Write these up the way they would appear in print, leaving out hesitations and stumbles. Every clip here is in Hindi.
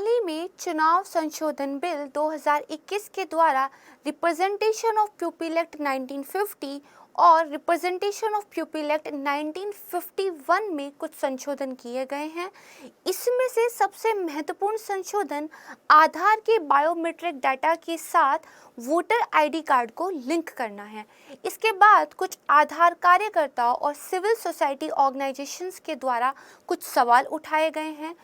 हाल ही में चुनाव संशोधन बिल 2021 के द्वारा रिप्रेजेंटेशन ऑफ पीपल एक्ट 1950 और रिप्रेजेंटेशन ऑफ पीपल एक्ट 1951 में कुछ संशोधन किए गए हैं। इसमें से सबसे महत्वपूर्ण संशोधन आधार के बायोमेट्रिक डाटा के साथ वोटर आईडी कार्ड को लिंक करना है। इसके बाद कुछ आधार कार्यकर्ताओं और सिविल सोसाइटी ऑर्गेनाइजेशंस के द्वारा कुछ सवाल उठाए गए हैं,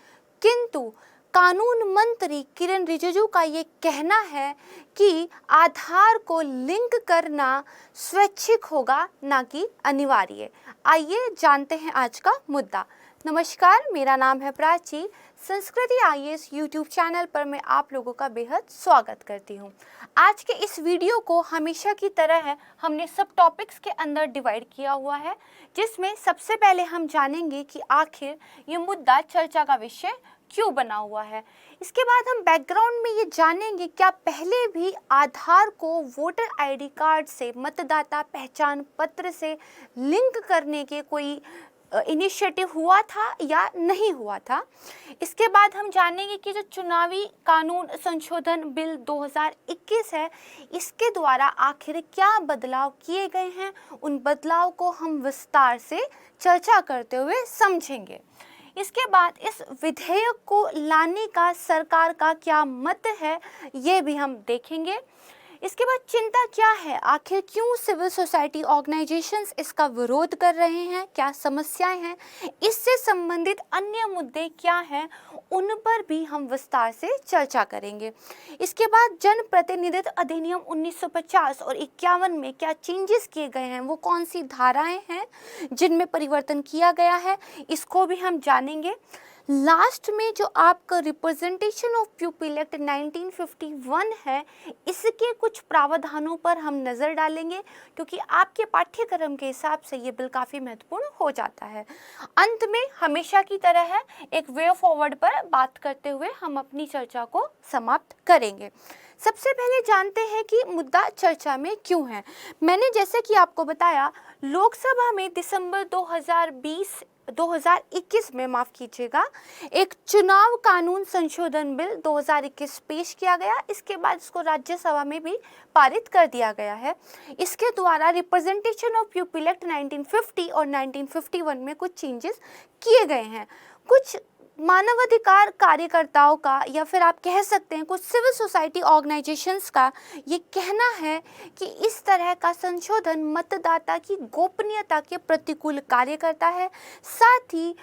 किंतु कानून मंत्री किरण रिजिजू का ये कहना है कि आधार को लिंक करना स्वैच्छिक होगा, ना कि अनिवार्य। आइए जानते हैं आज का मुद्दा। नमस्कार, मेरा नाम है प्राची। संस्कृति आईएएस यूट्यूब चैनल पर मैं आप लोगों का बेहद स्वागत करती हूं। आज के इस वीडियो को हमेशा की तरह हमने सब टॉपिक्स के अंदर डिवाइड किया हुआ है, जिसमें सबसे पहले हम जानेंगे कि आखिर ये मुद्दा चर्चा का विषय क्यों बना हुआ है। इसके बाद हम बैकग्राउंड में ये जानेंगे क्या पहले भी आधार को वोटर आईडी कार्ड से, मतदाता पहचान पत्र से लिंक करने के कोई इनिशिएटिव हुआ था या नहीं हुआ था। इसके बाद हम जानेंगे कि जो चुनावी कानून संशोधन बिल 2021 है, इसके द्वारा आखिर क्या बदलाव किए गए हैं। उन बदलाव को हम विस्तार से चर्चा करते हुए समझेंगे। इसके बाद इस विधेयक को लाने का सरकार का क्या मत है, ये भी हम देखेंगे। इसके बाद चिंता क्या है, आखिर क्यों सिविल सोसाइटी ऑर्गेनाइजेशंस इसका विरोध कर रहे हैं, क्या समस्याएं हैं, इससे संबंधित अन्य मुद्दे क्या हैं, उन पर भी हम विस्तार से चर्चा करेंगे। इसके बाद जन प्रतिनिधित्व अधिनियम 1950 और 51 में क्या चेंजेस किए गए हैं, वो कौन सी धाराएं हैं जिनमें परिवर्तन किया गया है, इसको भी हम जानेंगे। लास्ट में जो आपका रिप्रेजेंटेशन ऑफ पीपल एक्ट 1951 है, इसके कुछ प्रावधानों पर हम नज़र डालेंगे, क्योंकि आपके पाठ्यक्रम के हिसाब से ये बिल काफ़ी महत्वपूर्ण हो जाता है। अंत में हमेशा की तरह है एक वे फॉरवर्ड पर बात करते हुए हम अपनी चर्चा को समाप्त करेंगे। सबसे पहले जानते हैं कि मुद्दा चर्चा में क्यों है। मैंने जैसे कि आपको बताया, लोकसभा में दिसंबर 2021 में एक चुनाव कानून संशोधन बिल 2021 पेश किया गया। इसके बाद इसको राज्यसभा में भी पारित कर दिया गया है। इसके द्वारा रिप्रेजेंटेशन ऑफ पीपल एक्ट 1950 और 1951 में कुछ चेंजेस किए गए हैं। कुछ मानवाधिकार कार्यकर्ताओं का, या फिर आप कह सकते हैं कुछ सिविल सोसाइटी ऑर्गेनाइजेशंस का, ये कहना है कि इस तरह का संशोधन मतदाता की गोपनीयता के प्रतिकूल कार्य करता है, साथ ही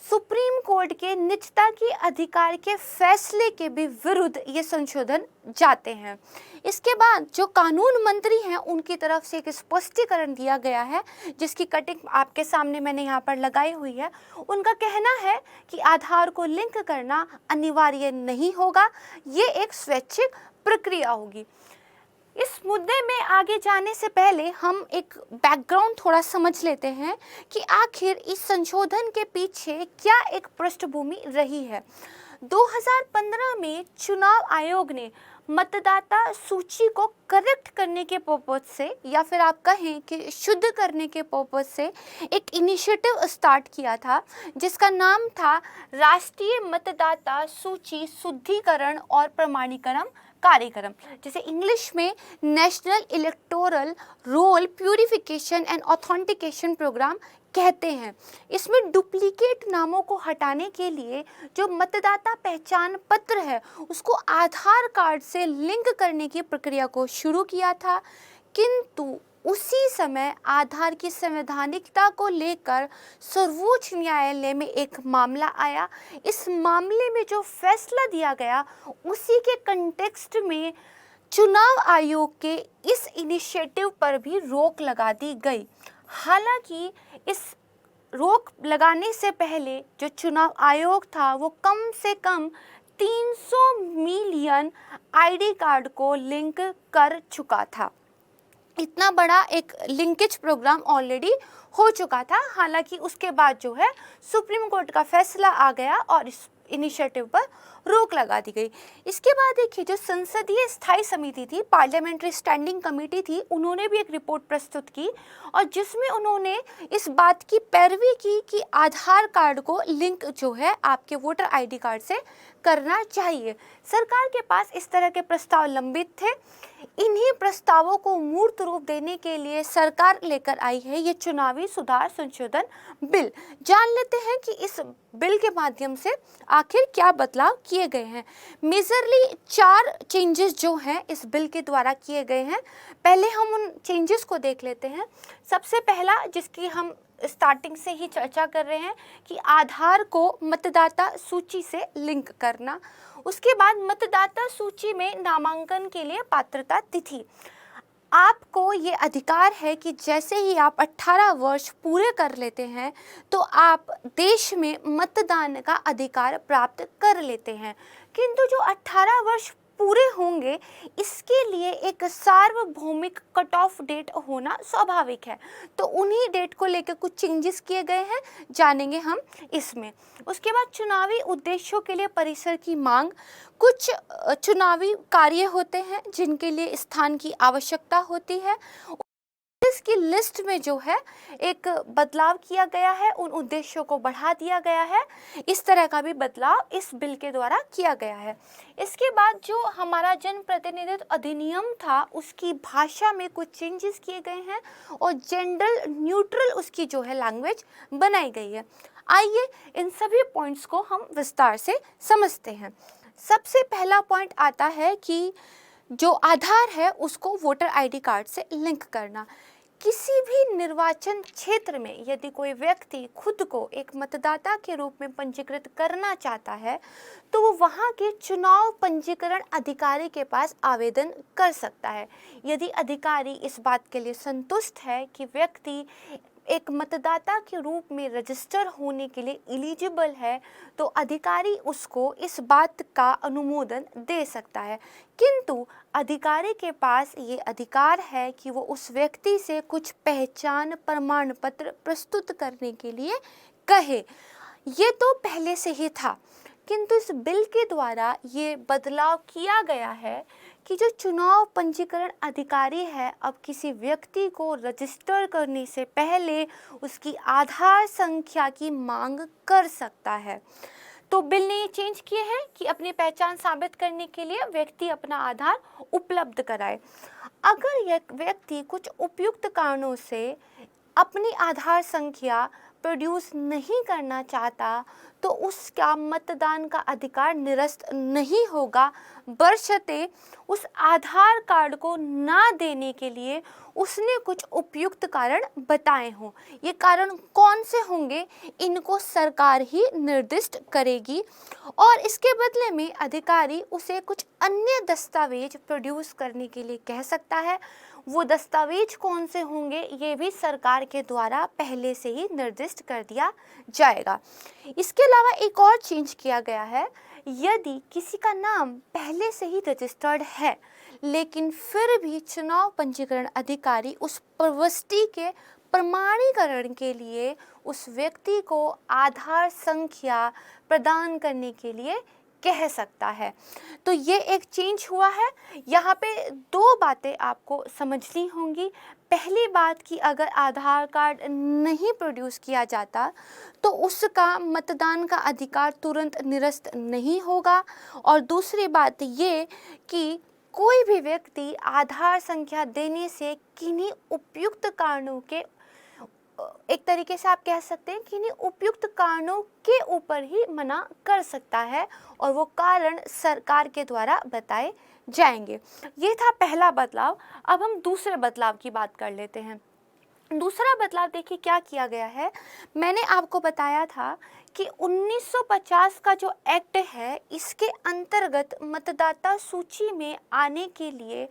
सुप्रीम कोर्ट के निजता के अधिकार के फैसले के भी विरुद्ध ये संशोधन जाते हैं। इसके बाद जो कानून मंत्री हैं, उनकी तरफ से एक स्पष्टीकरण दिया गया है, जिसकी कटिंग आपके सामने मैंने यहाँ पर लगाई हुई है। उनका कहना है कि आधार को लिंक करना अनिवार्य नहीं होगा, ये एक स्वैच्छिक प्रक्रिया होगी। इस मुद्दे में आगे जाने से पहले हम एक बैकग्राउंड थोड़ा समझ लेते हैं कि आखिर इस संशोधन के पीछे क्या एक पृष्ठभूमि रही है। 2015 में चुनाव आयोग ने मतदाता सूची को करेक्ट करने के पर्पज से, या फिर आप कहें कि शुद्ध करने के पर्पज से, एक इनिशिएटिव स्टार्ट किया था, जिसका नाम था राष्ट्रीय मतदाता सूची शुद्धिकरण और प्रमाणीकरण कार्यक्रम, जिसे इंग्लिश में national electoral roll purification and authentication programme कहते हैं। इसमें डुप्लीकेट नामों को हटाने के लिए जो मतदाता पहचान पत्र है, उसको आधार कार्ड से लिंक करने की प्रक्रिया को शुरू किया था, किंतु उसी समय आधार की संवैधानिकता को लेकर सर्वोच्च न्यायालय में एक मामला आया। इस मामले में जो फैसला दिया गया, उसी के कंटेक्स्ट में चुनाव आयोग के इस इनिशिएटिव पर भी रोक लगा दी गई। हालांकि इस रोक लगाने से पहले जो चुनाव आयोग था, वो कम से कम 300 मिलियन आईडी कार्ड को लिंक कर चुका था। इतना बड़ा एक लिंकेज प्रोग्राम ऑलरेडी हो चुका था। हालांकि उसके बाद जो है सुप्रीम कोर्ट का फैसला आ गया और इस इनिशिएटिव पर रोक लगा दी गई। इसके बाद देखिए जो संसदीय स्थायी समिति थी, पार्लियामेंट्री स्टैंडिंग कमेटी थी, उन्होंने भी एक रिपोर्ट प्रस्तुत की और जिसमें उन्होंने इस बात की पैरवी की कि आधार कार्ड को लिंक जो है आपके वोटर आईडी कार्ड से करना चाहिए। सरकार के पास इस तरह के प्रस्ताव लंबित थे। इन्हीं प्रस्तावों को मूर्त रूप देने के लिए सरकार लेकर आई है ये चुनावी सुधार संशोधन बिल। जान लेते हैं कि इस बिल के माध्यम से आखिर क्या बदलाव किए गए हैं। मेजरली 4 चेंजेस जो हैं इस बिल के द्वारा किए गए हैं। पहले हम उन चेंजेस को देख लेते हैं। सबसे पहला, जिसकी हम स्टार्टिंग से ही चर्चा कर रहे हैं, कि आधार को मतदाता सूची से लिंक करना। उसके बाद मतदाता सूची में नामांकन के लिए पात्रता तिथि। आपको ये अधिकार है कि जैसे ही आप 18 वर्ष पूरे कर लेते हैं तो आप देश में मतदान का अधिकार प्राप्त कर लेते हैं। किंतु जो 18 वर्ष पूरे होंगे इसके लिए एक सार्वभौमिक कट ऑफ डेट होना स्वाभाविक है। तो उन्हीं डेट को लेकर कुछ चेंजेस किए गए हैं, जानेंगे हम इसमें। उसके बाद चुनावी उद्देश्यों के लिए परिसर की मांग। कुछ चुनावी कार्य होते हैं जिनके लिए स्थान की आवश्यकता होती है, इसकी लिस्ट में जो है एक बदलाव किया गया है, उन उद्देश्यों को बढ़ा दिया गया है। इस तरह का भी बदलाव इस बिल के द्वारा किया गया है। इसके बाद जो हमारा जनप्रतिनिधित्व अधिनियम था उसकी भाषा में कुछ चेंजेस किए गए हैं और जेंडर न्यूट्रल उसकी जो है लैंग्वेज बनाई गई है। आइए इन सभी पॉइंट्स को हम विस्तार से समझते हैं। सबसे पहला पॉइंट आता है कि जो आधार है उसको वोटर आईडी कार्ड से लिंक करना। किसी भी निर्वाचन क्षेत्र में यदि कोई व्यक्ति खुद को एक मतदाता के रूप में पंजीकृत करना चाहता है तो वो वहाँ के चुनाव पंजीकरण अधिकारी के पास आवेदन कर सकता है। यदि अधिकारी इस बात के लिए संतुष्ट है कि व्यक्ति एक मतदाता के रूप में रजिस्टर होने के लिए एलिजिबल है तो अधिकारी उसको इस बात का अनुमोदन दे सकता है। किंतु अधिकारी के पास ये अधिकार है कि वो उस व्यक्ति से कुछ पहचान प्रमाण पत्र प्रस्तुत करने के लिए कहे। ये तो पहले से ही था, किंतु इस बिल के द्वारा ये बदलाव किया गया है कि जो चुनाव पंजीकरण अधिकारी है अब किसी व्यक्ति को रजिस्टर करने से पहले उसकी आधार संख्या की मांग कर सकता है। तो बिल ने ये चेंज किए हैं कि अपनी पहचान साबित करने के लिए व्यक्ति अपना आधार उपलब्ध कराए। अगर यह व्यक्ति कुछ उपयुक्त कारणों से अपनी आधार संख्या प्रोड्यूस नहीं करना चाहता तो उसका मतदान का अधिकार निरस्त नहीं होगा, बशर्ते उस आधार कार्ड को ना देने के लिए उसने कुछ उपयुक्त कारण बताए हों। ये कारण कौन से होंगे इनको सरकार ही निर्दिष्ट करेगी और इसके बदले में अधिकारी उसे कुछ अन्य दस्तावेज प्रोड्यूस करने के लिए कह सकता है। वो दस्तावेज कौन से होंगे ये भी सरकार के द्वारा पहले से ही निर्दिष्ट कर दिया जाएगा। इसके अलावा एक और चेंज किया गया है, यदि किसी का नाम पहले से ही रजिस्टर्ड है लेकिन फिर भी चुनाव पंजीकरण अधिकारी उस प्रविष्टि के प्रमाणीकरण के लिए उस व्यक्ति को आधार संख्या प्रदान करने के लिए कह सकता है। तो ये एक चेंज हुआ है। यहाँ पे 2 बातें आपको समझनी होंगी। पहली बात कि अगर आधार कार्ड नहीं प्रोड्यूस किया जाता तो उसका मतदान का अधिकार तुरंत निरस्त नहीं होगा और दूसरी बात ये कि कोई भी व्यक्ति आधार संख्या देने से किन्हीं उपयुक्त कारणों के, एक तरीके से आप कह सकते हैं कि उपयुक्त कारणों के ऊपर ही मना कर सकता है और वो कारण सरकार के द्वारा बताए जाएंगे। ये था पहला बदलाव। अब हम दूसरे बदलाव की बात कर लेते हैं। दूसरा बदलाव देखिए क्या किया गया है। मैंने आपको बताया था कि 1950 का जो एक्ट है इसके अंतर्गत मतदाता सूची में आने के लिए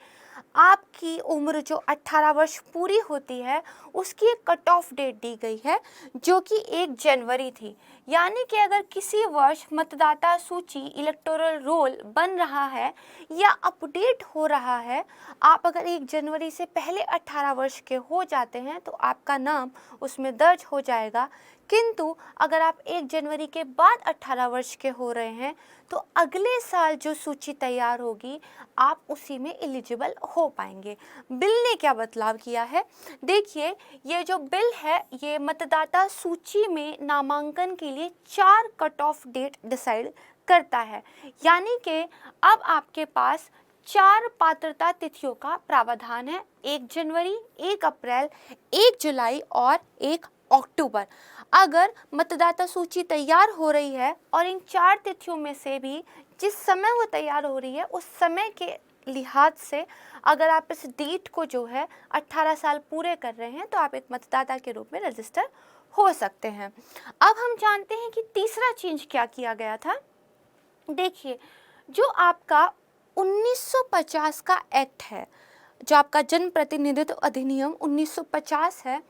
आपकी उम्र जो 18 वर्ष पूरी होती है उसकी एक कट ऑफ डेट दी गई है जो कि 1 जनवरी थी। यानी कि अगर किसी वर्ष मतदाता सूची इलेक्टोरल रोल बन रहा है या अपडेट हो रहा है, आप अगर 1 जनवरी से पहले 18 वर्ष के हो जाते हैं तो आपका नाम उसमें दर्ज हो जाएगा। किंतु अगर आप 1 जनवरी के बाद 18 वर्ष के हो रहे हैं तो अगले साल जो सूची तैयार होगी आप उसी में एलिजिबल हो पाएंगे। बिल ने क्या बदलाव किया है, देखिए ये जो बिल है ये मतदाता सूची में नामांकन के लिए 4 कट ऑफ डेट डिसाइड करता है, यानी कि अब आपके पास 4 पात्रता तिथियों का प्रावधान है, 1 जनवरी, 1 अप्रैल, 1 जुलाई और 1 अक्टूबर। अगर मतदाता सूची तैयार हो रही है और इन 4 तिथियों में से भी जिस समय वो तैयार हो रही है उस समय के लिहाज से अगर आप इस डेट को जो है 18 साल पूरे कर रहे हैं तो आप एक मतदाता के रूप में रजिस्टर हो सकते हैं। अब हम जानते हैं कि तीसरा चेंज क्या किया गया था। देखिए जो आपका 1950 का एक्ट है, जो आपका जन प्रतिनिधित्व अधिनियम 1950 है,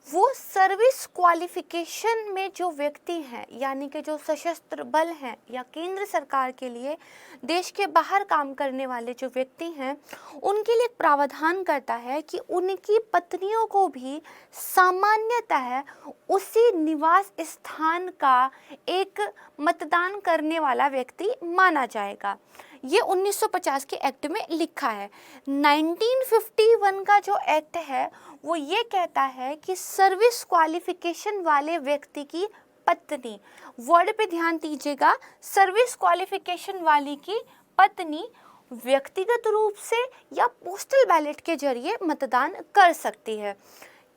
वो सर्विस क्वालिफिकेशन में जो व्यक्ति हैं यानी कि जो सशस्त्र बल हैं या केंद्र सरकार के लिए देश के बाहर काम करने वाले जो व्यक्ति हैं उनके लिए एक प्रावधान करता है कि उनकी पत्नियों को भी सामान्यतः उसी निवास स्थान का एक मतदान करने वाला व्यक्ति माना जाएगा। ये 1950 के एक्ट में लिखा है। 1951 का जो एक्ट है वो ये कहता है कि सर्विस क्वालिफिकेशन वाले व्यक्ति की पत्नी, वर्ड पे ध्यान दीजिएगा, सर्विस क्वालिफिकेशन वाली की पत्नी व्यक्तिगत रूप से या पोस्टल बैलेट के जरिए मतदान कर सकती है।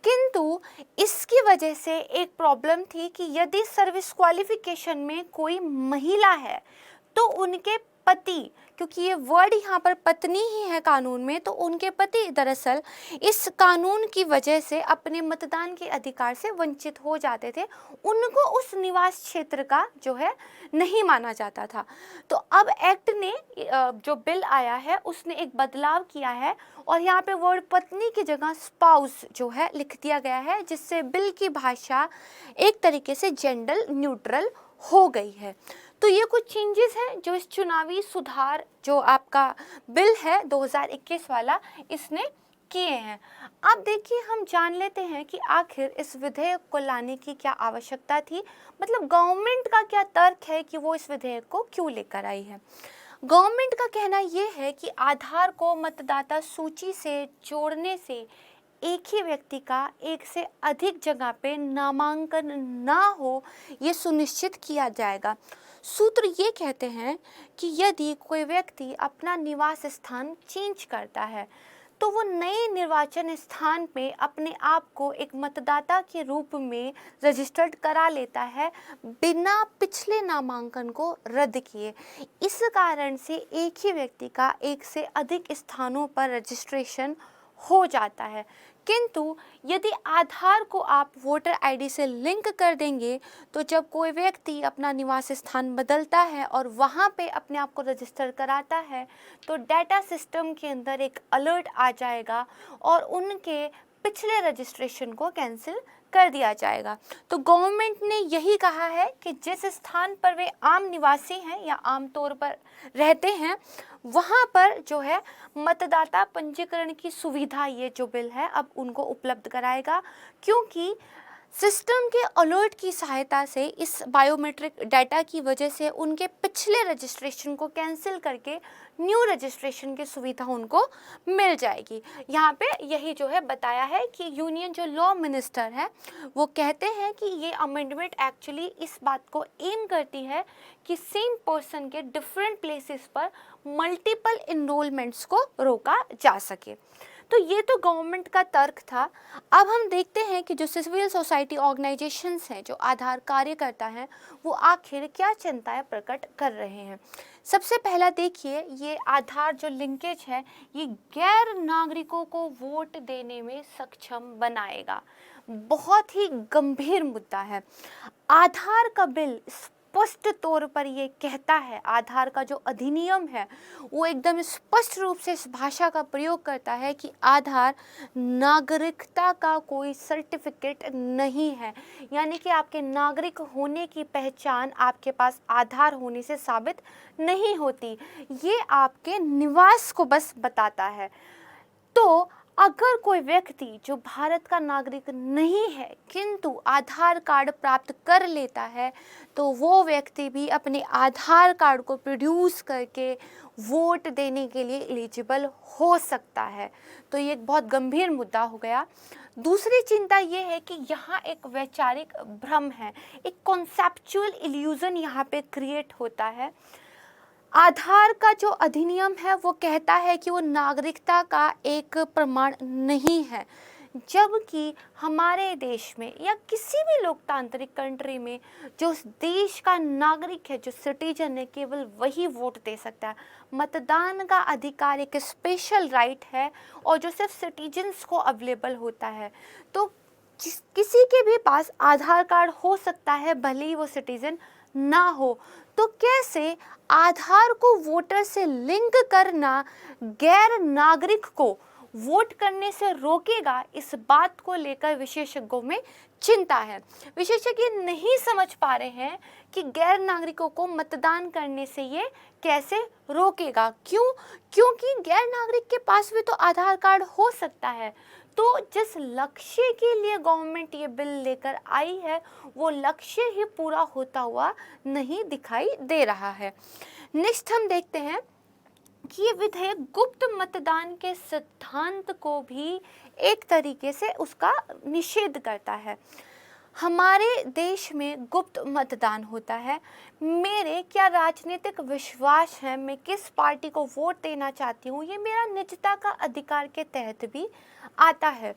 किंतु इसकी वजह से एक प्रॉब्लम थी कि यदि सर्विस क्वालिफिकेशन में कोई महिला है तो उनके पति, क्योंकि ये वर्ड यहाँ पर पत्नी ही है कानून में, तो उनके पति दरअसल इस कानून की वजह से अपने मतदान के अधिकार से वंचित हो जाते थे, उनको उस निवास क्षेत्र का जो है नहीं माना जाता था। तो अब एक्ट ने जो बिल आया है उसने एक बदलाव किया है और यहाँ पे वर्ड पत्नी की जगह स्पाउस जो है लिख दिया गया है, जिससे बिल की भाषा एक तरीके से जेंडर न्यूट्रल हो गई है। तो ये कुछ चेंजेस हैं जो इस चुनावी सुधार जो आपका बिल है 2021 वाला इसने किए हैं। अब देखिए हम जान लेते हैं कि आखिर इस विधेयक को लाने की क्या आवश्यकता थी, मतलब गवर्नमेंट का क्या तर्क है कि वो इस विधेयक को क्यों लेकर आई है। गवर्नमेंट का कहना ये है कि आधार को मतदाता सूची से जोड़ने से एक ही व्यक्ति का एक से अधिक जगह पे नामांकन ना हो ये सुनिश्चित किया जाएगा। सूत्र ये कहते हैं कि यदि कोई व्यक्ति अपना निवास स्थान चेंज करता है तो वो नए निर्वाचन स्थान पे अपने आप को एक मतदाता के रूप में रजिस्टर्ड करा लेता है बिना पिछले नामांकन को रद्द किए। इस कारण से एक ही व्यक्ति का एक से अधिक स्थानों पर रजिस्ट्रेशन हो जाता है। किंतु यदि आधार को आप वोटर आईडी से लिंक कर देंगे तो जब कोई व्यक्ति अपना निवास स्थान बदलता है और वहाँ पे अपने आप को रजिस्टर कराता है तो डाटा सिस्टम के अंदर एक अलर्ट आ जाएगा और उनके पिछले रजिस्ट्रेशन को कैंसिल कर दिया जाएगा। तो गवर्नमेंट ने यही कहा है कि जिस स्थान पर वे आम निवासी हैं या आम तौर पर रहते हैं वहाँ पर जो है मतदाता पंजीकरण की सुविधा ये जो बिल है अब उनको उपलब्ध कराएगा, क्योंकि सिस्टम के अलर्ट की सहायता से इस बायोमेट्रिक डाटा की वजह से उनके पिछले रजिस्ट्रेशन को कैंसिल करके न्यू रजिस्ट्रेशन की सुविधा उनको मिल जाएगी। यहाँ पे यही जो है बताया है कि यूनियन जो लॉ मिनिस्टर है वो कहते हैं कि ये अमेंडमेंट एक्चुअली इस बात को एम करती है कि सेम पर्सन के डिफरेंट प्लेसेस पर मल्टीपल इनरोलमेंट्स को रोका जा सके। तो ये तो गवर्नमेंट का तर्क था। अब हम देखते हैं कि जो सिविल सोसाइटी ऑर्गेनाइजेशंस हैं, जो आधार कार्य करता है, वो आखिर क्या चिंताएं प्रकट कर रहे हैं। सबसे पहला देखिए, ये आधार जो लिंकेज है ये गैर नागरिकों को वोट देने में सक्षम बनाएगा। बहुत ही गंभीर मुद्दा है। आधार का बिल स्पष्ट तौर पर ये कहता है, आधार का जो अधिनियम है वो एकदम स्पष्ट रूप से इस भाषा का प्रयोग करता है कि आधार नागरिकता का कोई सर्टिफिकेट नहीं है, यानी कि आपके नागरिक होने की पहचान आपके पास आधार होने से साबित नहीं होती, ये आपके निवास को बस बताता है। तो अगर कोई व्यक्ति जो भारत का नागरिक नहीं है किंतु आधार कार्ड प्राप्त कर लेता है तो वो व्यक्ति भी अपने आधार कार्ड को प्रोड्यूस करके वोट देने के लिए एलिजिबल हो सकता है। तो ये एक बहुत गंभीर मुद्दा हो गया। दूसरी चिंता ये है कि यहाँ एक वैचारिक भ्रम है, एक कॉन्सेप्चुअल इल्यूजन यहाँ पे क्रिएट होता है। आधार का जो अधिनियम है वो कहता है कि वो नागरिकता का एक प्रमाण नहीं है, जबकि हमारे देश में या किसी भी लोकतांत्रिक कंट्री में जो उस देश का नागरिक है, जो सिटीजन है, केवल वही वोट दे सकता है। मतदान का अधिकार एक स्पेशल राइट है और जो सिर्फ सिटीजन्स को अवेलेबल होता है। तो किसी के भी पास आधार कार्ड हो सकता है भले ही वो सिटीजन ना हो। तो कैसे आधार को वोटर से लिंक करना गैर नागरिक को वोट करने से रोकेगा, इस बात को लेकर विशेषज्ञों में चिंता है। विशेषज्ञ नहीं समझ पा रहे हैं कि गैर नागरिकों को मतदान करने से ये कैसे रोकेगा। क्यों? क्योंकि गैर नागरिक के पास भी तो आधार कार्ड हो सकता है। तो जिस लक्ष्य के लिए गवर्नमेंट ये बिल लेकर आई है वो लक्ष्य ही पूरा होता हुआ नहीं दिखाई दे रहा है। नेक्स्ट हम देखते हैं कि ये विधेयक गुप्त मतदान के सिद्धांत को भी एक तरीके से उसका निषेध करता है। हमारे देश में गुप्त मतदान होता है। मेरे क्या राजनीतिक विश्वास है, मैं किस पार्टी को वोट देना चाहती हूँ, ये मेरा निजता का अधिकार के तहत भी आता है।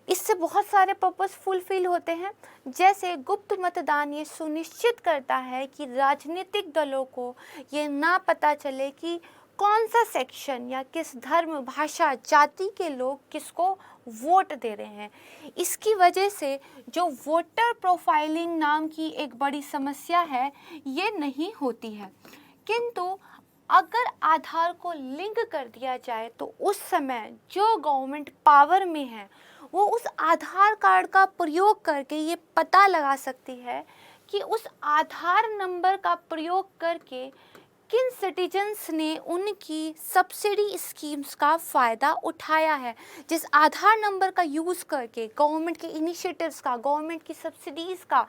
इससे बहुत सारे पर्पस फुलफिल होते हैं। जैसे गुप्त मतदान ये सुनिश्चित करता है कि राजनीतिक दलों को ये ना पता चले कि कौन सा सेक्शन या किस धर्म, भाषा, जाति के लोग किसको वोट दे रहे हैं। इसकी वजह से जो वोटर प्रोफाइलिंग नाम की एक बड़ी समस्या है ये नहीं होती है। किंतु अगर आधार को लिंक कर दिया जाए तो उस समय जो गवर्नमेंट पावर में है वो उस आधार कार्ड का प्रयोग करके ये पता लगा सकती है कि उस आधार नंबर का प्रयोग करके किन सिटीजन्स ने उनकी सब्सिडी स्कीम्स का फ़ायदा उठाया है। जिस आधार नंबर का यूज़ करके गवर्नमेंट के इनिशिएटिव्स का, गवर्नमेंट की सब्सिडीज़ का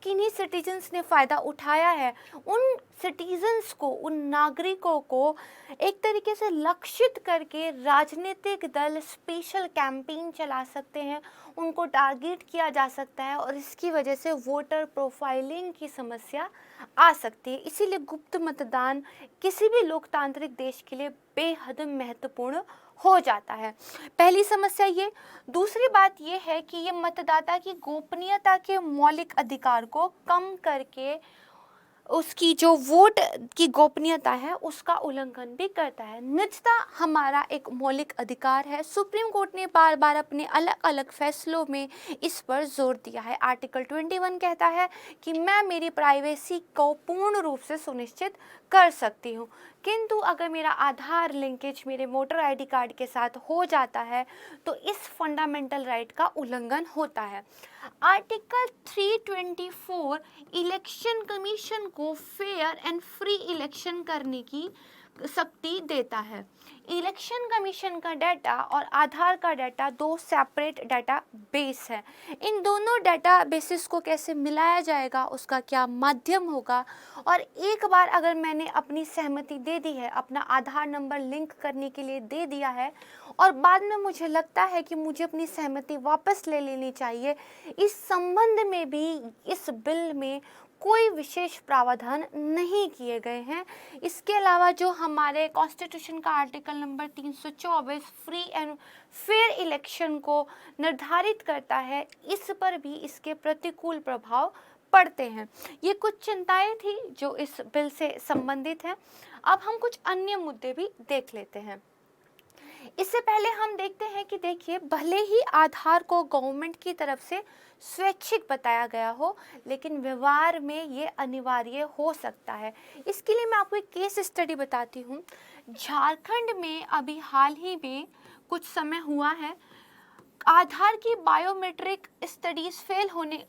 किन्हीं सिटीजन्स ने फ़ायदा उठाया है, उन सिटीजन्स को, उन नागरिकों को एक तरीके से लक्षित करके राजनीतिक दल स्पेशल कैंपेन चला सकते हैं, उनको टारगेट किया जा सकता है और इसकी वजह से वोटर प्रोफाइलिंग की समस्या आ सकती है। इसीलिए गुप्त मतदान किसी भी लोकतांत्रिक देश के लिए बेहद महत्वपूर्ण हो जाता है। पहली समस्या ये। दूसरी बात ये है कि ये मतदाता की गोपनीयता के मौलिक अधिकार को कम करके उसकी जो वोट की गोपनीयता है उसका उल्लंघन भी करता है। निजता हमारा एक मौलिक अधिकार है। सुप्रीम कोर्ट ने बार बार अपने अलग अलग फैसलों में इस पर जोर दिया है। आर्टिकल 21 कहता है कि मैं मेरी प्राइवेसी को पूर्ण रूप से सुनिश्चित कर सकती हूँ, किंतु अगर मेरा आधार लिंकेज मेरे वोटर आईडी कार्ड के साथ हो जाता है तो इस फंडामेंटल राइट का उल्लंघन होता है। आर्टिकल 324 इलेक्शन कमीशन को फेयर एंड फ्री इलेक्शन करने की शक्ति देता है। इलेक्शन कमीशन का डाटा और आधार का डाटा दो सेपरेट डाटा बेस है। इन दोनों डाटा बेसिस को कैसे मिलाया जाएगा, उसका क्या माध्यम होगा, और एक बार अगर मैंने अपनी सहमति दे दी है, अपना आधार नंबर लिंक करने के लिए दे दिया है और बाद में मुझे लगता है कि मुझे अपनी सहमति वापस ले लेनी चाहिए, इस संबंध में भी इस बिल में कोई विशेष प्रावधान नहीं किए गए हैं। इसके अलावा जो हमारे कॉन्स्टिट्यूशन का article number 324 free and fair election को निर्धारित करता है, इस पर भी इसके प्रतिकूल प्रभाव पड़ते हैं। ये कुछ चिंताएं थी जो इस बिल से संबंधित हैं। अब हम कुछ अन्य मुद्दे भी देख लेते हैं। इससे पहले हम देखते हैं कि देखिए, भले ही आधार को गवर्नमेंट की तरफ से स्वैच्छिक बताया गया हो, लेकिन व्यवहार में ये अनिवार्य हो सकता है। इसके लिए मैं आपको एक केस स्टडी बताती हूँ। झारखंड में अभी हाल ही में कुछ समय हुआ है, आधार की बायोमेट्रिक स्टडीज फेल होने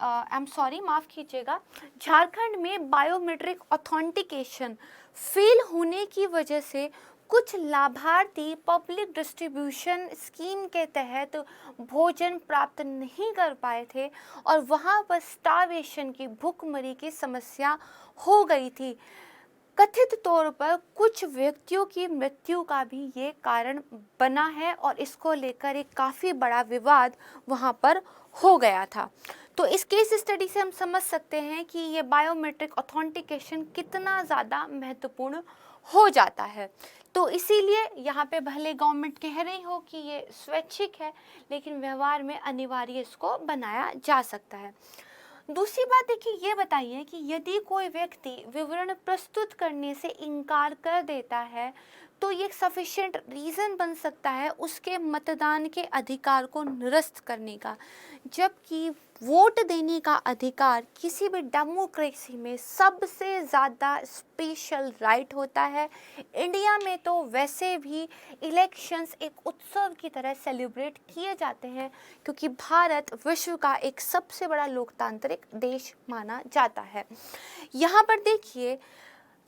माफ़ कीजिएगा, झारखंड में बायोमेट्रिक ऑथेंटिकेशन फेल होने की वजह से कुछ लाभार्थी पब्लिक डिस्ट्रीब्यूशन स्कीम के तहत भोजन प्राप्त नहीं कर पाए थे और वहाँ पर स्टारवेशन की भूखमरी की समस्या हो गई थी। कथित तौर पर कुछ व्यक्तियों की मृत्यु का भी ये कारण बना है और इसको लेकर एक काफ़ी बड़ा विवाद वहाँ पर हो गया था। तो इस केस स्टडी से हम समझ सकते हैं कि ये बायोमेट्रिक ऑथेंटिकेशन कितना ज़्यादा महत्वपूर्ण हो जाता है। तो इसीलिए यहाँ पे भले गवर्नमेंट कह रही हो कि ये स्वैच्छिक है, लेकिन व्यवहार में अनिवार्य इसको बनाया जा सकता है। दूसरी बात देखिए, ये बताइए कि यदि कोई व्यक्ति विवरण प्रस्तुत करने से इनकार कर देता है तो ये एक सफिशिएंट रीज़न बन सकता है उसके मतदान के अधिकार को निरस्त करने का, जबकि वोट देने का अधिकार किसी भी डेमोक्रेसी में सबसे ज़्यादा स्पेशल राइट होता है। इंडिया में तो वैसे भी इलेक्शंस एक उत्सव की तरह सेलिब्रेट किए जाते हैं, क्योंकि भारत विश्व का एक सबसे बड़ा लोकतांत्रिक देश माना जाता है। यहाँ पर देखिए,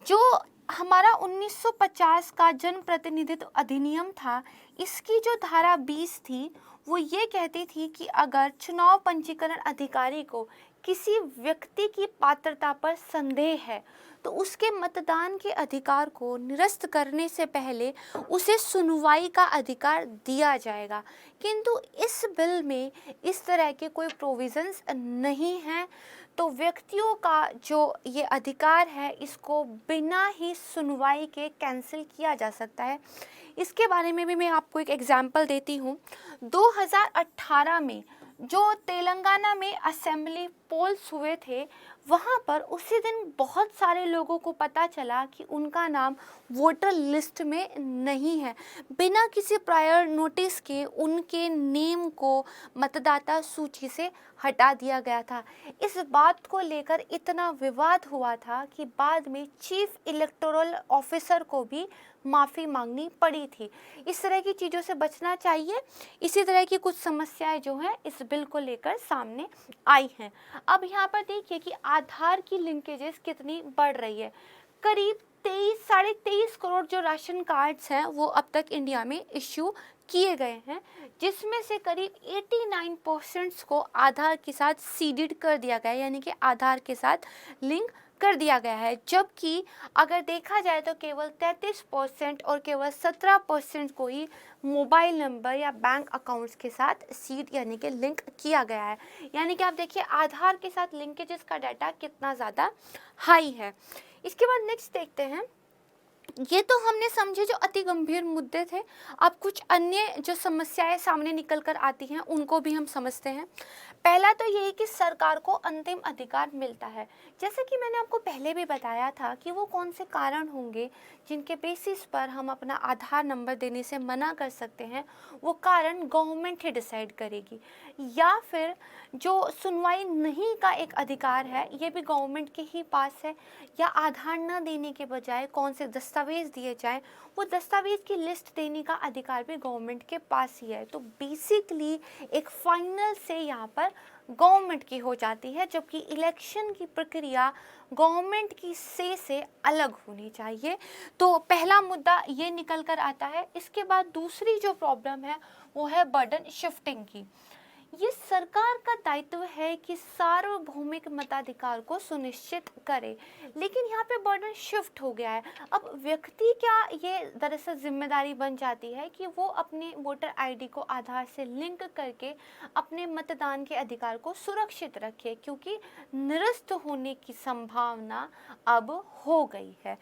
जो हमारा 1950 का जन प्रतिनिधित्व अधिनियम था, इसकी जो धारा 20 थी वो ये कहती थी कि अगर चुनाव पंजीकरण अधिकारी को किसी व्यक्ति की पात्रता पर संदेह है तो उसके मतदान के अधिकार को निरस्त करने से पहले उसे सुनवाई का अधिकार दिया जाएगा। किंतु इस बिल में इस तरह के कोई प्रोविजंस नहीं हैं, तो व्यक्तियों का जो ये अधिकार है इसको बिना ही सुनवाई के कैंसिल किया जा सकता है। इसके बारे में भी मैं आपको एक एग्जांपल देती हूँ। 2018 में जो तेलंगाना में असेंबली पोल्स हुए थे, वहाँ पर उसी दिन बहुत सारे लोगों को पता चला कि उनका नाम वोटर लिस्ट में नहीं है। बिना किसी प्रायर नोटिस के उनके नेम को मतदाता सूची से हटा दिया गया था। इस बात को लेकर इतना विवाद हुआ था कि बाद में चीफ इलेक्टोरल ऑफिसर को भी माफ़ी मांगनी पड़ी थी। इस तरह की चीज़ों से बचना चाहिए। इसी तरह की कुछ समस्याएं जो हैं इस बिल को लेकर सामने आई हैं। अब यहाँ पर देखिए कि आधार की लिंकेजेस कितनी बढ़ रही है। करीब 23-23.5 करोड़ जो राशन कार्ड्स हैं वो अब तक इंडिया में इश्यू किए गए हैं, जिसमें से करीब 89% को आधार के साथ सीडेड कर दिया गया है, यानी कि आधार के साथ लिंक कर दिया गया है। जबकि अगर देखा जाए तो केवल 33% और केवल 17% को ही मोबाइल नंबर या बैंक अकाउंट्स के साथ सीड यानी कि लिंक किया गया है। यानी कि आप देखिए आधार के साथ लिंकेजेस का डाटा कितना ज़्यादा हाई है। इसके बाद नेक्स्ट देखते हैं। ये तो हमने समझे जो अति गंभीर मुद्दे थे। अब कुछ अन्य जो समस्याएं सामने निकल कर आती हैं उनको भी हम समझते हैं। पहला तो यही कि सरकार को अंतिम अधिकार मिलता है। जैसे कि मैंने आपको पहले भी बताया था कि वो कौन से कारण होंगे जिनके बेसिस पर हम अपना आधार नंबर देने से मना कर सकते हैं। वो कारण गवर्नमेंट ही डिसाइड करेगी, या फिर जो सुनवाई नहीं का एक अधिकार है ये भी गवर्नमेंट के ही पास है, या आधार न देने के बजाय कौन से दस्तावेज दिए जाएं, वो दस्तावेज की लिस्ट देने का अधिकार भी गवर्नमेंट के पास ही है। तो बेसिकली एक फाइनल से यहाँ पर गवर्नमेंट की हो जाती है, जबकि इलेक्शन की प्रक्रिया गवर्नमेंट की से अलग होनी चाहिए। तो पहला मुद्दा ये निकल कर आता है। इसके बाद दूसरी जो प्रॉब्लम है वो है बर्डन शिफ्टिंग की। ये सरकार का दायित्व है कि सार्वभौमिक मताधिकार को सुनिश्चित करे, लेकिन यहाँ पे बर्डन शिफ्ट हो गया है। अब व्यक्ति क्या ये दरअसल जिम्मेदारी बन जाती है कि वो अपने वोटर आईडी को आधार से लिंक करके अपने मतदान के अधिकार को सुरक्षित रखे, क्योंकि निरस्त होने की संभावना अब हो गई है।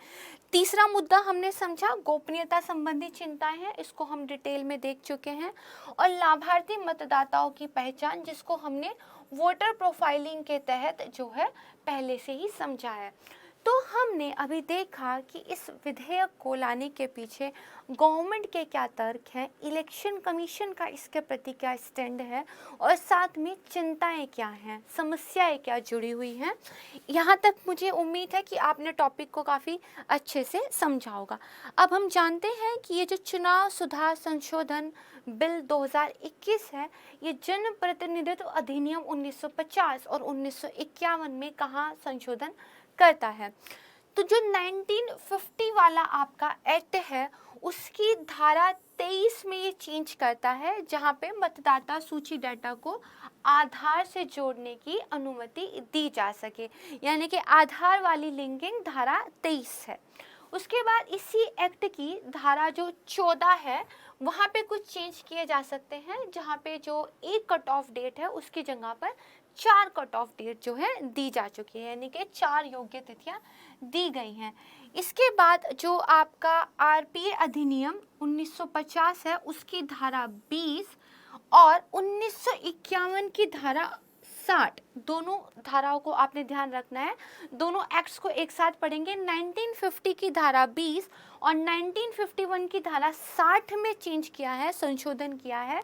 तीसरा मुद्दा हमने समझा गोपनीयता संबंधी चिंताएं हैं, इसको हम डिटेल में देख चुके हैं। और लाभार्थी मतदाताओं की पहचान, जिसको हमने वोटर प्रोफाइलिंग के तहत जो है पहले से ही समझा है। तो हमने अभी देखा कि इस विधेयक को लाने के पीछे गवर्नमेंट के क्या तर्क हैं, इलेक्शन कमीशन का इसके प्रति क्या स्टैंड है, और साथ में चिंताएं क्या हैं, समस्याएं क्या जुड़ी हुई हैं। यहाँ तक मुझे उम्मीद है कि आपने टॉपिक को काफ़ी अच्छे से समझा होगा। अब हम जानते हैं कि ये जो चुनाव सुधार संशोधन बिल 2021 है, ये जन प्रतिनिधित्व अधिनियम 1950 और 1951 में कहाँ संशोधन करता है। तो जो 1950 वाला आपका एक्ट है उसकी धारा 23 में ये चेंज करता है, जहाँ पे मतदाता सूची डाटा को आधार से जोड़ने की अनुमति दी जा सके, यानी कि आधार वाली लिंकिंग धारा 23 है। उसके बाद इसी एक्ट की धारा जो 14 है वहाँ पे कुछ चेंज किए जा सकते हैं, जहाँ पे जो एक कट ऑफ डेट है उसकी जगह पर 4 कट ऑफ डेट जो है दी जा चुकी है, यानी कि 4 योग्य तिथियां दी गई हैं। इसके बाद जो आपका आरपीए अधिनियम 1950 है उसकी धारा 20 और 1951 की धारा 60, दोनों धाराओं को आपने ध्यान रखना है, दोनों एक्ट्स को एक साथ पढ़ेंगे। 1950 की धारा 20 और 1951 की धारा 60 में चेंज किया है, संशोधन किया है,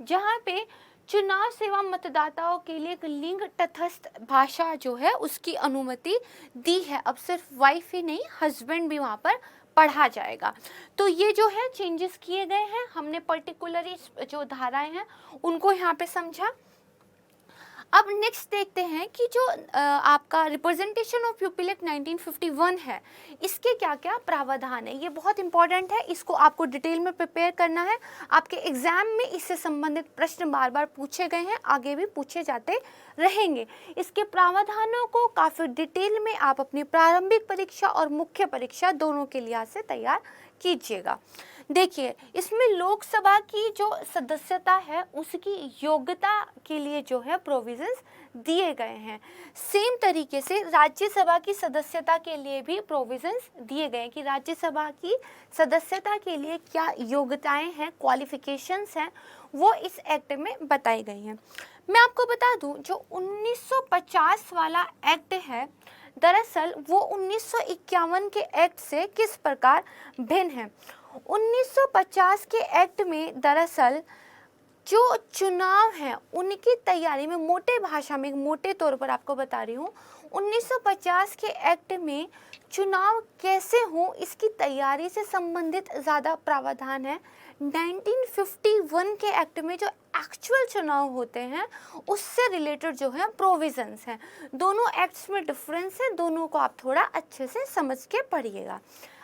जहाँ पे चुनाव सेवा मतदाताओं के लिए एक लिंग तटस्थ भाषा जो है उसकी अनुमति दी है। अब सिर्फ वाइफ ही नहीं, हस्बैंड भी वहाँ पर पढ़ा जाएगा। तो ये जो है चेंजेस किए गए हैं, हमने पर्टिकुलरली जो धाराएं हैं उनको यहाँ पे समझा। अब नेक्स्ट देखते हैं कि जो आपका रिप्रेजेंटेशन ऑफ पीपल एक्ट 1951 है, इसके क्या क्या प्रावधान है। ये बहुत इंपॉर्टेंट है, इसको आपको डिटेल में प्रिपेयर करना है। आपके एग्जाम में इससे संबंधित प्रश्न बार बार पूछे गए हैं, आगे भी पूछे जाते रहेंगे। इसके प्रावधानों को काफ़ी डिटेल में आप अपनी प्रारंभिक परीक्षा और मुख्य परीक्षा दोनों के लिहाज से तैयार कीजिएगा। देखिए, इसमें लोकसभा की जो सदस्यता है उसकी योग्यता के लिए जो है प्रोविजंस दिए गए हैं। सेम तरीके से राज्यसभा की सदस्यता के लिए भी प्रोविजंस दिए गए हैं कि राज्यसभा की सदस्यता के लिए क्या योग्यताएं हैं, क्वालिफिकेशंस हैं, वो इस एक्ट में बताई गई हैं। मैं आपको बता दूं, जो 1950 वाला एक्ट है दरअसल वो 1951 के एक्ट से किस प्रकार भिन्न है। 1950 के एक्ट में दरअसल जो चुनाव हैं उनकी तैयारी में, मोटे भाषा में, मोटे तौर पर आपको बता रही हूँ, 1950 के एक्ट में चुनाव कैसे हो इसकी तैयारी से संबंधित ज़्यादा प्रावधान है। 1951 के एक्ट में जो एक्चुअल चुनाव होते हैं उससे रिलेटेड जो है प्रोविजंस हैं। दोनों एक्ट्स में डिफरेंस है, दोनों को आप थोड़ा अच्छे से समझ के पढ़िएगा।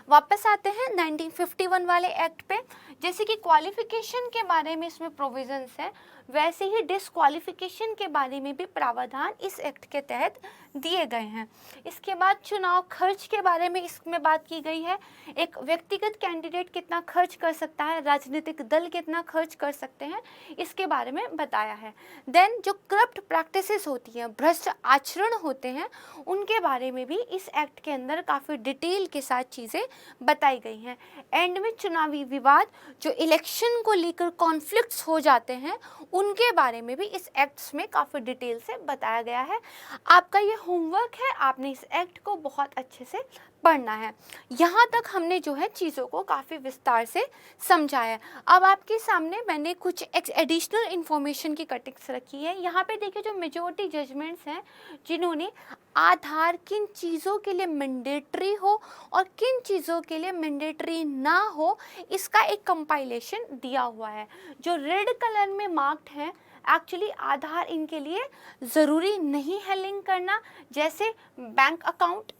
वापस आते हैं 1951 वाले एक्ट पे। जैसे कि क्वालिफिकेशन के बारे में इसमें प्रोविजंस है, वैसे ही डिसक्वालिफिकेशन के बारे में भी प्रावधान इस एक्ट के तहत दिए गए हैं। इसके बाद चुनाव खर्च के बारे में इसमें बात की गई है। एक व्यक्तिगत कैंडिडेट कितना खर्च कर सकता है, राजनीतिक दल कितना खर्च कर सकते हैं, इसके बारे में बताया है। देन जो करप्ट प्रैक्टिसेस होती हैं, भ्रष्ट आचरण होते हैं, उनके बारे में भी इस एक्ट के अंदर काफ़ी डिटेल के साथ चीज़ें बताई गई हैं। एंड में चुनावी विवाद, जो इलेक्शन को लेकर कॉन्फ्लिक्ट्स हो जाते हैं, उनके बारे में भी इस एक्ट्स में काफ़ी डिटेल से बताया गया है। आपका ये होमवर्क है, आपने इस एक्ट को बहुत अच्छे से पढ़ना है। यहाँ तक हमने जो है चीज़ों को काफ़ी विस्तार से समझा है। अब आपके सामने मैंने कुछ एडिशनल इन्फॉर्मेशन की कटिंग्स रखी है। यहाँ पे देखिए, जो मेजॉरिटी जजमेंट्स हैं जिन्होंने आधार किन चीज़ों के लिए मैंडेटरी हो और किन चीज़ों के लिए मैंडेटरी ना हो, इसका एक कंपाइलेशन दिया हुआ है। जो रेड कलर में मार्क्ड है, एक्चुअली आधार इनके लिए ज़रूरी नहीं है लिंक करना। जैसे बैंक अकाउंट,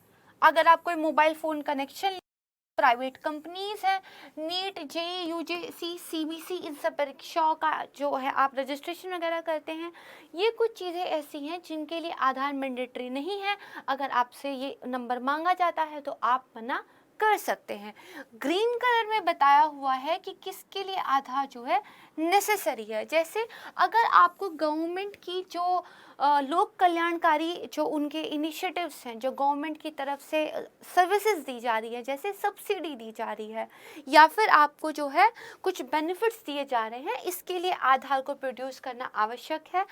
अगर आप कोई mobile phone connection, private companies हैं, नीट, जेईई, यूजीसी, सीबीसी, इन सब परीक्षाओं का जो है आप रजिस्ट्रेशन वगैरह करते हैं, ये कुछ चीज़ें ऐसी हैं जिनके लिए आधार मैंडेटरी नहीं है। अगर आपसे ये नंबर मांगा जाता है तो आप मना कर सकते हैं। ग्रीन कलर में बताया हुआ है कि किसके लिए आधार जो है नेसेसरी है। जैसे अगर आपको गवर्नमेंट की जो लोक कल्याणकारी जो उनके इनिशिएटिव्स हैं, जो गवर्नमेंट की तरफ से सर्विसेज दी जा रही है, जैसे सब्सिडी दी जा रही है या फिर आपको जो है कुछ बेनिफिट्स दिए जा रहे हैं, इसके लिए आधार को प्रोड्यूस करना आवश्यक है।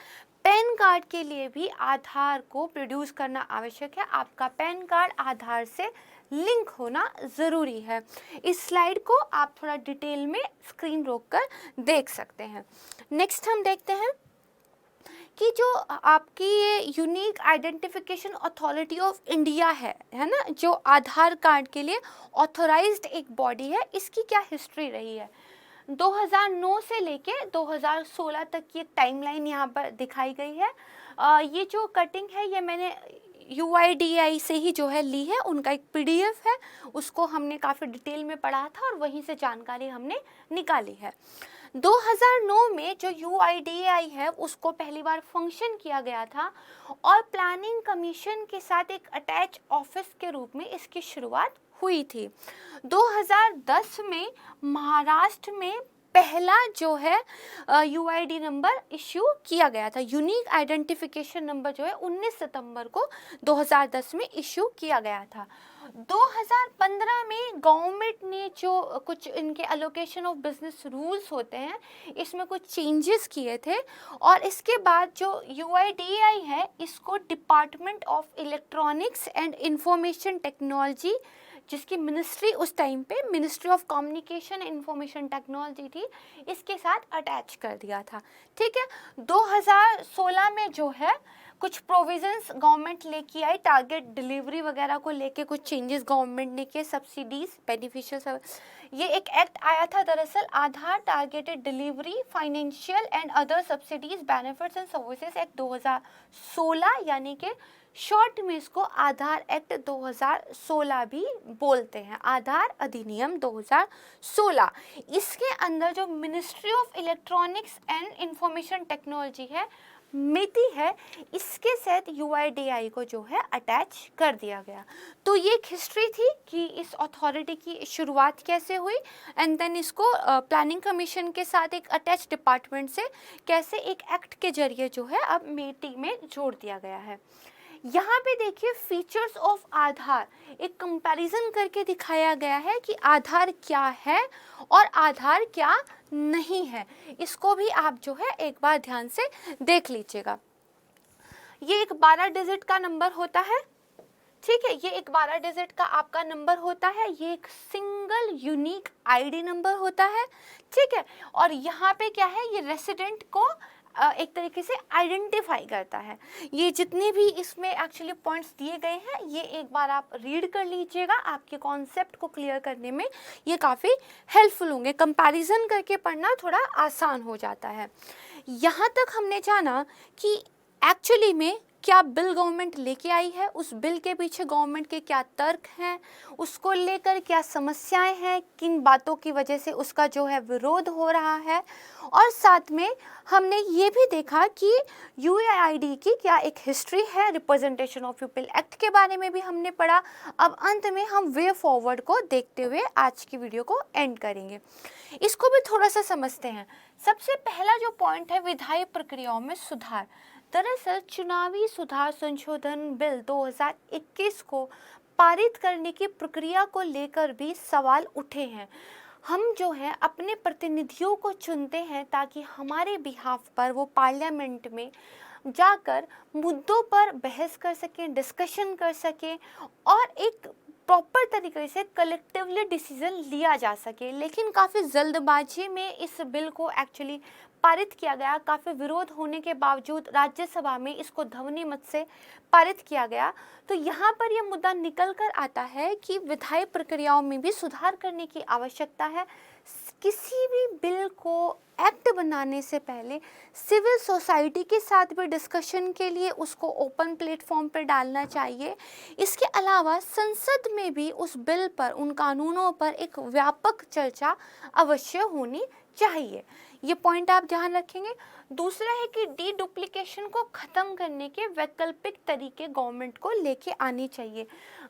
पैन कार्ड के लिए भी आधार को प्रोड्यूस करना आवश्यक है। आपका पैन कार्ड आधार से लिंक होना ज़रूरी है। इस स्लाइड को आप थोड़ा डिटेल में स्क्रीन रोक कर देख सकते हैं। नेक्स्ट हम देखते हैं कि जो आपकी ये unique identification authority of India है ना, जो आधार कार्ड के लिए ऑथोराइज्ड एक बॉडी है, इसकी क्या हिस्ट्री रही है। 2009 से लेके 2016 तक की एक टाइमलाइन यहाँ पर दिखाई गई है। ये जो कटिंग है ये मैंने UIDAI से ही जो है ली है, उनका एक PDF है, उसको हमने काफ़ी डिटेल में पढ़ा था और वहीं से जानकारी हमने निकाली है। 2009 में जो UIDAI है उसको पहली बार फंक्शन किया गया था और प्लानिंग कमीशन के साथ एक अटैच ऑफिस के रूप में इसकी शुरुआत हुई थी। 2010 में महाराष्ट्र में पहला जो है UID नंबर इश्यू किया गया था। यूनिक आइडेंटिफिकेशन नंबर जो है 19 सितंबर को 2010 में इश्यू किया गया था। 2015 में गवर्नमेंट ने जो कुछ इनके एलोकेशन ऑफ बिजनेस रूल्स होते हैं इसमें कुछ चेंजेस किए थे और इसके बाद जो UIDAI है इसको department of electronics and information technology, जिसकी मिनिस्ट्री उस टाइम पे ministry of communication information technology थी, इसके साथ अटैच कर दिया था। ठीक है, 2016 में जो है कुछ प्रोविजंस गवर्नमेंट लेके आई, टारगेट डिलीवरी वगैरह को लेके कुछ चेंजेस गवर्नमेंट ने किए, सब्सिडीज बेनिफिशियल, ये एक एक्ट आया था दरअसल, Aadhaar targeted delivery financial and other subsidies benefits and services act 2016, यानी कि शॉर्ट में इसको आधार एक्ट 2016 भी बोलते हैं, आधार अधिनियम 2016। इसके अंदर जो ministry of electronics and information technology है, मिति है, इसके साथ UIDAI को जो है अटैच कर दिया गया। तो ये एक हिस्ट्री थी कि इस अथॉरिटी की शुरुआत कैसे हुई एंड देन इसको प्लानिंग कमीशन के साथ एक अटैच डिपार्टमेंट से कैसे एक एक्ट के जरिए जो है अब मिति में जोड़ दिया गया है। यहाँ पे देखिए फीचर्स ऑफ आधार, एक कंपैरिजन करके दिखाया गया है कि आधार क्या है और आधार क्या नहीं है। इसको भी आप जो है एक बार ध्यान से देख लीजिएगा। ये एक 12 डिजिट का नंबर होता है, ठीक है, ये एक 12 डिजिट का आपका नंबर होता है, ये एक सिंगल यूनिक ID नंबर होता है, ठीक है। और यहाँ पे क्या है, ये रेसिडेंट को एक तरीके से आइडेंटिफाई करता है। ये जितने भी इसमें एक्चुअली पॉइंट्स दिए गए हैं ये एक बार आप रीड कर लीजिएगा, आपके कॉन्सेप्ट को क्लियर करने में ये काफ़ी हेल्पफुल होंगे। कंपैरिजन करके पढ़ना थोड़ा आसान हो जाता है। यहाँ तक हमने जाना कि एक्चुअली में क्या बिल गवर्नमेंट लेके आई है, उस बिल के पीछे गवर्नमेंट के क्या तर्क हैं, उसको लेकर क्या समस्याएं हैं, किन बातों की वजह से उसका जो है विरोध हो रहा है, और साथ में हमने ये भी देखा कि UID की क्या एक हिस्ट्री है, रिप्रेजेंटेशन ऑफ पीपल एक्ट के बारे में भी हमने पढ़ा। अब अंत में हम वे फॉरवर्ड को देखते हुए आज की वीडियो को एंड करेंगे। इसको भी थोड़ा सा समझते हैं। सबसे पहला जो पॉइंट है विधायी प्रक्रियाओं में सुधार। दरअसल चुनावी सुधार संशोधन बिल 2021 को पारित करने की प्रक्रिया को लेकर भी सवाल उठे हैं। हम जो है अपने प्रतिनिधियों को चुनते हैं ताकि हमारे बिहाफ पर वो पार्लियामेंट में जाकर मुद्दों पर बहस कर सकें, डिस्कशन कर सकें और एक प्रॉपर तरीके से कलेक्टिवली डिसीजन लिया जा सके। लेकिन काफ़ी जल्दबाजी में इस बिल को एक्चुअली पारित किया गया। काफ़ी विरोध होने के बावजूद राज्यसभा में इसको ध्वनि मत से पारित किया गया। तो यहाँ पर यह मुद्दा निकल कर आता है कि विधायी प्रक्रियाओं में भी सुधार करने की आवश्यकता है। किसी भी बिल को एक्ट बनाने से पहले सिविल सोसाइटी के साथ भी डिस्कशन के लिए उसको ओपन प्लेटफॉर्म पर डालना चाहिए। इसके अलावा संसद में भी उस बिल पर, उन कानूनों पर एक व्यापक चर्चा अवश्य होनी चाहिए। ये पॉइंट आप ध्यान रखेंगे। दूसरा है कि डी डुप्लीकेशन को ख़त्म करने के वैकल्पिक तरीके गवर्नमेंट को लेके आने चाहिए।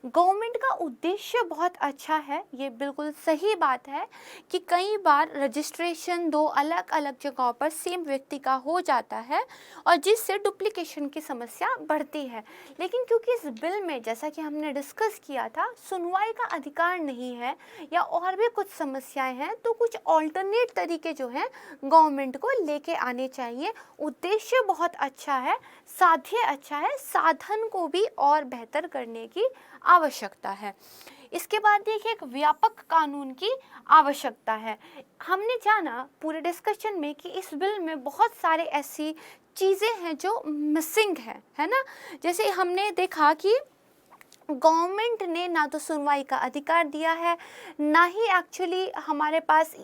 गवर्नमेंट का उद्देश्य बहुत अच्छा है, ये बिल्कुल सही बात है कि कई बार रजिस्ट्रेशन दो अलग अलग जगहों पर सेम व्यक्ति का हो जाता है और जिससे डुप्लीकेशन की समस्या बढ़ती है। लेकिन क्योंकि इस बिल में, जैसा कि हमने डिस्कस किया था, सुनवाई का अधिकार नहीं है या और भी कुछ समस्याएं हैं, तो कुछ ऑल्टरनेट तरीके जो हैं गवर्नमेंट को लेके आने चाहिए। उद्देश्य बहुत अच्छा है, साध्य अच्छा है, साधन को भी और बेहतर करने की आवश्यकता है। इसके बाद देखिए एक व्यापक कानून की आवश्यकता है। हमने जाना पूरे डिस्कशन में कि इस बिल में बहुत सारे ऐसी चीज़ें हैं जो मिसिंग है ना। जैसे हमने देखा कि गवर्नमेंट ने ना तो सुनवाई का अधिकार दिया है, ना ही एक्चुअली हमारे पास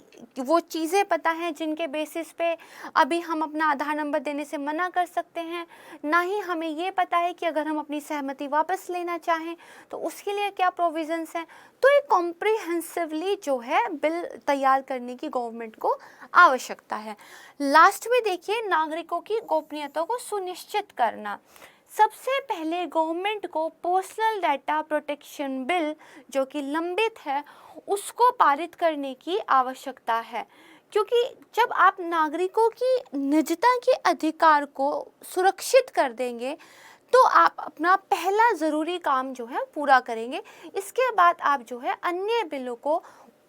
वो चीज़ें पता हैं जिनके बेसिस पे अभी हम अपना आधार नंबर देने से मना कर सकते हैं, ना ही हमें ये पता है कि अगर हम अपनी सहमति वापस लेना चाहें तो उसके लिए क्या प्रोविज़न्स हैं। तो एक कॉम्प्रिहेंसिवली जो है बिल तैयार करने की गवर्नमेंट को आवश्यकता है। लास्ट में देखिए, नागरिकों की गोपनीयता को सुनिश्चित करना। सबसे पहले गवर्नमेंट को पर्सनल डाटा प्रोटेक्शन बिल जो कि लंबित है उसको पारित करने की आवश्यकता है, क्योंकि जब आप नागरिकों की निजता के अधिकार को सुरक्षित कर देंगे तो आप अपना पहला ज़रूरी काम जो है पूरा करेंगे। इसके बाद आप जो है अन्य बिलों को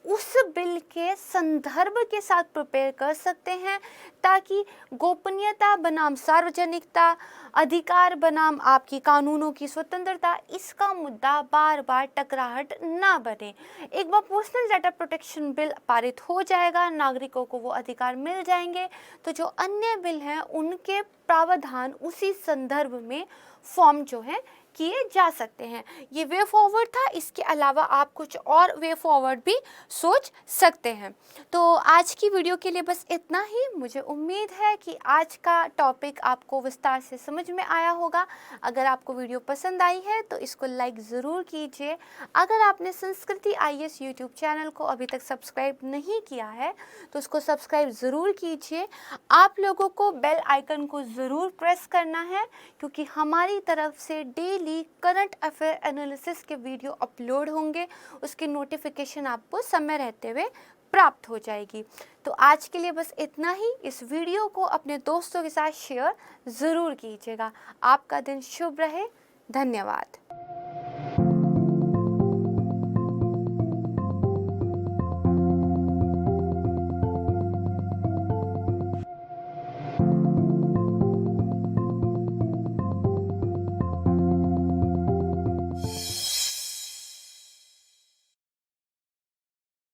उस बिल के संदर्भ के साथ प्रिपेयर कर सकते हैं, ताकि गोपनीयता बनाम सार्वजनिकता, अधिकार बनाम आपकी कानूनों की स्वतंत्रता, इसका मुद्दा बार बार टकराहट ना बने। एक बार पर्सनल डाटा प्रोटेक्शन बिल पारित हो जाएगा, नागरिकों को वो अधिकार मिल जाएंगे, तो जो अन्य बिल हैं उनके प्रावधान उसी संदर्भ में फॉर्म जो है किए जा सकते हैं। ये वे फॉरवर्ड था, इसके अलावा आप कुछ और वे फॉरवर्ड भी सोच सकते हैं। तो आज की वीडियो के लिए बस इतना ही। मुझे उम्मीद है कि आज का टॉपिक आपको विस्तार से समझ में आया होगा। अगर आपको वीडियो पसंद आई है तो इसको लाइक ज़रूर कीजिए। अगर आपने संस्कृति IAS यूट्यूब चैनल को अभी तक सब्सक्राइब नहीं किया है तो उसको सब्सक्राइब ज़रूर कीजिए। आप लोगों को बेल आइकन को ज़रूर प्रेस करना है, क्योंकि हमारी तरफ से डेली करंट अफेयर एनालिसिस के वीडियो अपलोड होंगे, उसकी नोटिफिकेशन आपको समय रहते हुए प्राप्त हो जाएगी। तो आज के लिए बस इतना ही। इस वीडियो को अपने दोस्तों के साथ शेयर ज़रूर कीजिएगा। आपका दिन शुभ रहे। धन्यवाद।